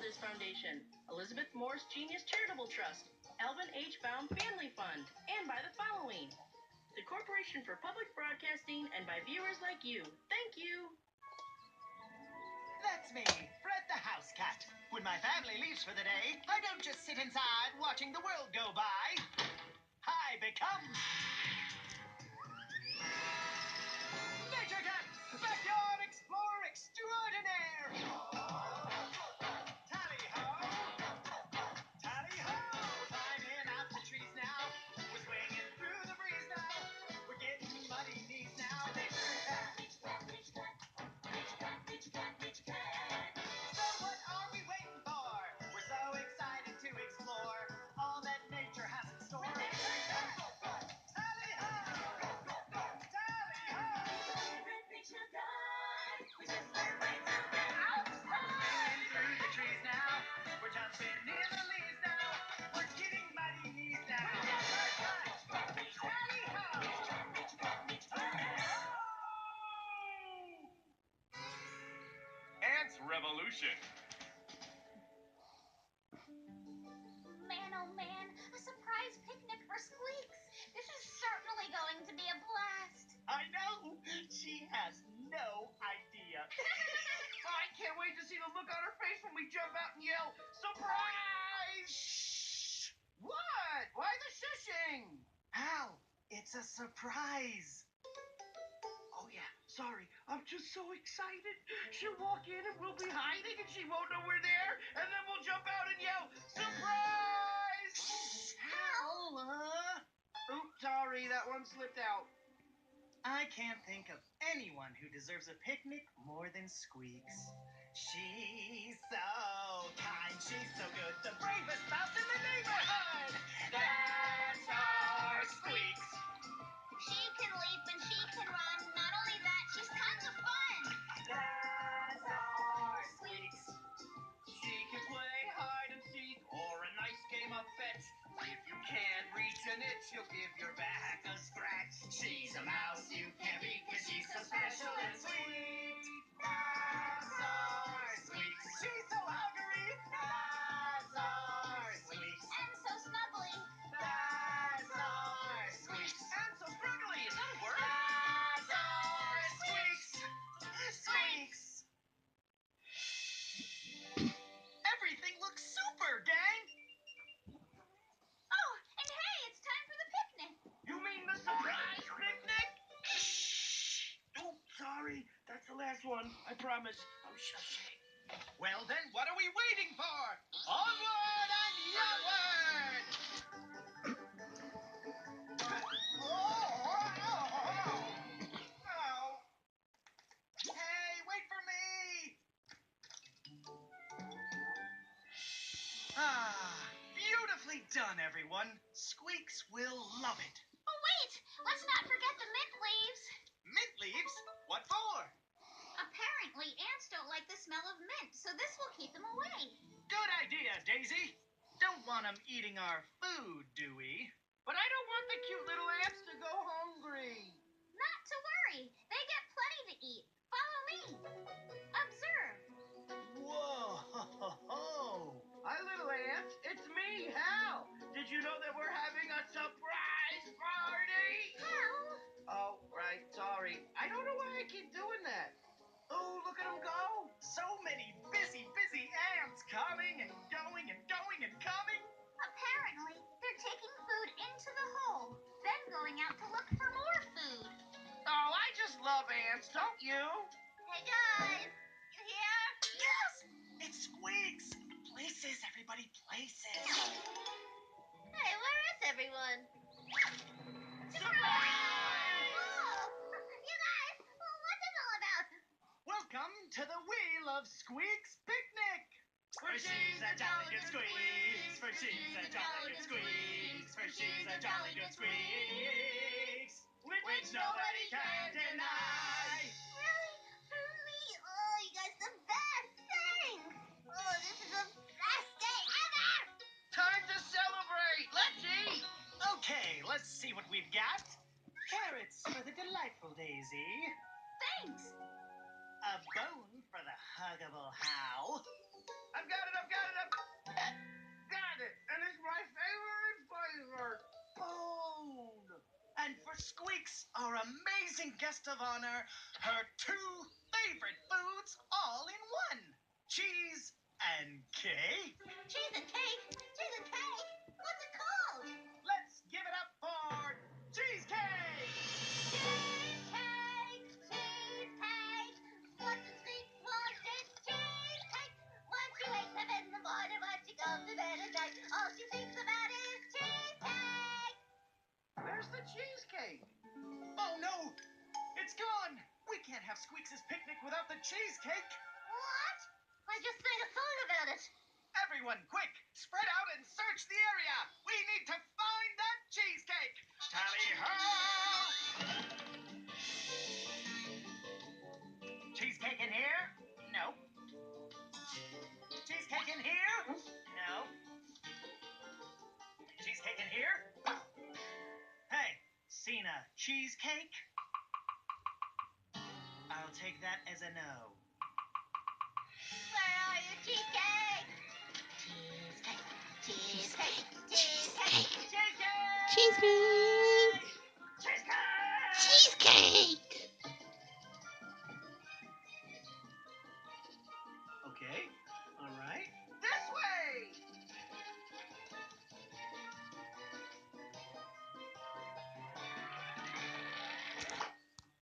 Justice Foundation, Elizabeth Morris Genius Charitable Trust, Alvin H. Baum Family Fund, and by the following: the Corporation for Public Broadcasting, and by viewers like you. Thank you. That's me, Fred the House Cat. When my family leaves for the day, I don't just sit inside watching the world go by. I become Nature Cat, backyard explorer extraordinaire. Tally-ho, tally-ho, climbing out the trees now. We're swinging through the breeze now. We're getting muddy knees now. Nature Cat, Nature Cat, Nature Cat, Nature Cat, Nature Cat. So what are we waiting for? We're so excited to explore all that nature has in store. Nature Cat, tally-ho, tally-ho. Red Nature Cat, we just can't wait to get outside. Swinging through the trees now. We're jumping in the leaves now. We're getting muddy knees now. Nature Cat, tally-ho, tally-ho. Ants Revolution. Man, oh man, a surprise picnic for Squeaks. This is certainly going to be a blast. I know. She has no idea. I can't wait to see the look on her face when we jump out and yell, "Surprise!" Shh. What? Why the shushing? Hal, it's a surprise. Oh, yeah, sorry. I'm just so excited. She'll walk in and we'll be hiding and she won't know we're there. And then we'll jump out and yell, "Surprise!" Hal, Oops, sorry. That one slipped out. I can't think of anyone who deserves a picnic more than Squeaks. She's so kind, she's so good, the bravest mouse in the neighborhood. That's our Squeaks. She can leap and she can run. Not only that, she's tons of fun. That's our Squeaks. She can play hide and seek or a nice game of fetch. If you can't reach an itch, she'll give your back a scratch. She's a mouse you can't beat, 'cause she's so special and sweet. That's our Squeaks. She's so hungry. That's our Squeaks. And so snuggly. That's our Squeaks. And so struggly, is that a word? That's our Squeaks. Squeaks. Everything looks super, gang. Oh, and hey, it's time for the picnic. You mean the surprise picnic? Oh, sorry. That's the last one. I promise. I'm shushing. Well then, what are we waiting for? Onward and yonward! Oh. Hey, wait for me! Beautifully done, everyone. Squeaks will love it. Oh, wait, let's not forget the mint leaves. Mint leaves? What for? Apparently, ants don't like the smell of mint, so this will keep them away. Good idea, Daisy. Don't want 'em eating our food, do we? But I don't want the cute little ants to go hungry. Not to worry, they get plenty to eat. Follow me. Observe. Whoa! Hi, little ants. It's me, Hal. Did you know that we're having a surprise party? Hal. Oh, right. Sorry. I don't know why I keep doing that. Oh, look at them go. So many busy ants coming and going and going and coming. Apparently, they're taking food into the hole, then going out to look for more food. Oh, I just love ants, don't you? Hey, guys. You here? Yes! It's Squeaks! Places, everybody, places. Hey, where is everyone? Surprise! Oh, you guys, what's it all about? Welcome to the Wheel of Squeaks picnic. For she's a jolly good squeaks. For she's a jolly good squeaks. For she's a jolly good squeaks. Which nobody can deny. Really? For me? Oh, you guys, the best. Thanks. Oh, this is the best day ever. Time to celebrate. Let's eat. Okay, let's see what we've got. Carrots for the delightful Daisy. Thanks. A bone for the huggable Hal. I've got it. amazing guest of honor her two favorite foods all in one. Cheese and cake. Cheese and cake? Cheese and cake? What's it called? Let's give it up for Cheesecake! Cheesecake! Cheesecake! What's the sweet smartest cheesecake? When she wakes up in the morning, when she goes to bed at night, all she thinks about is cheesecake! Where's the cheesecake? Oh no! It's gone! We can't have Squeaks' picnic without the cheesecake! What? I just sang a song about it. Everyone, quick! Spread out and search the area! We need to find that cheesecake! Tally-ho! Cheesecake in here? No. Cheesecake in here? No. Cheesecake in here? Hey, seen a cheesecake? I'll take that as a no. Where are you, cheesecake? Cheesecake, cheesecake, cheesecake. Cheesecake! Cheesecake.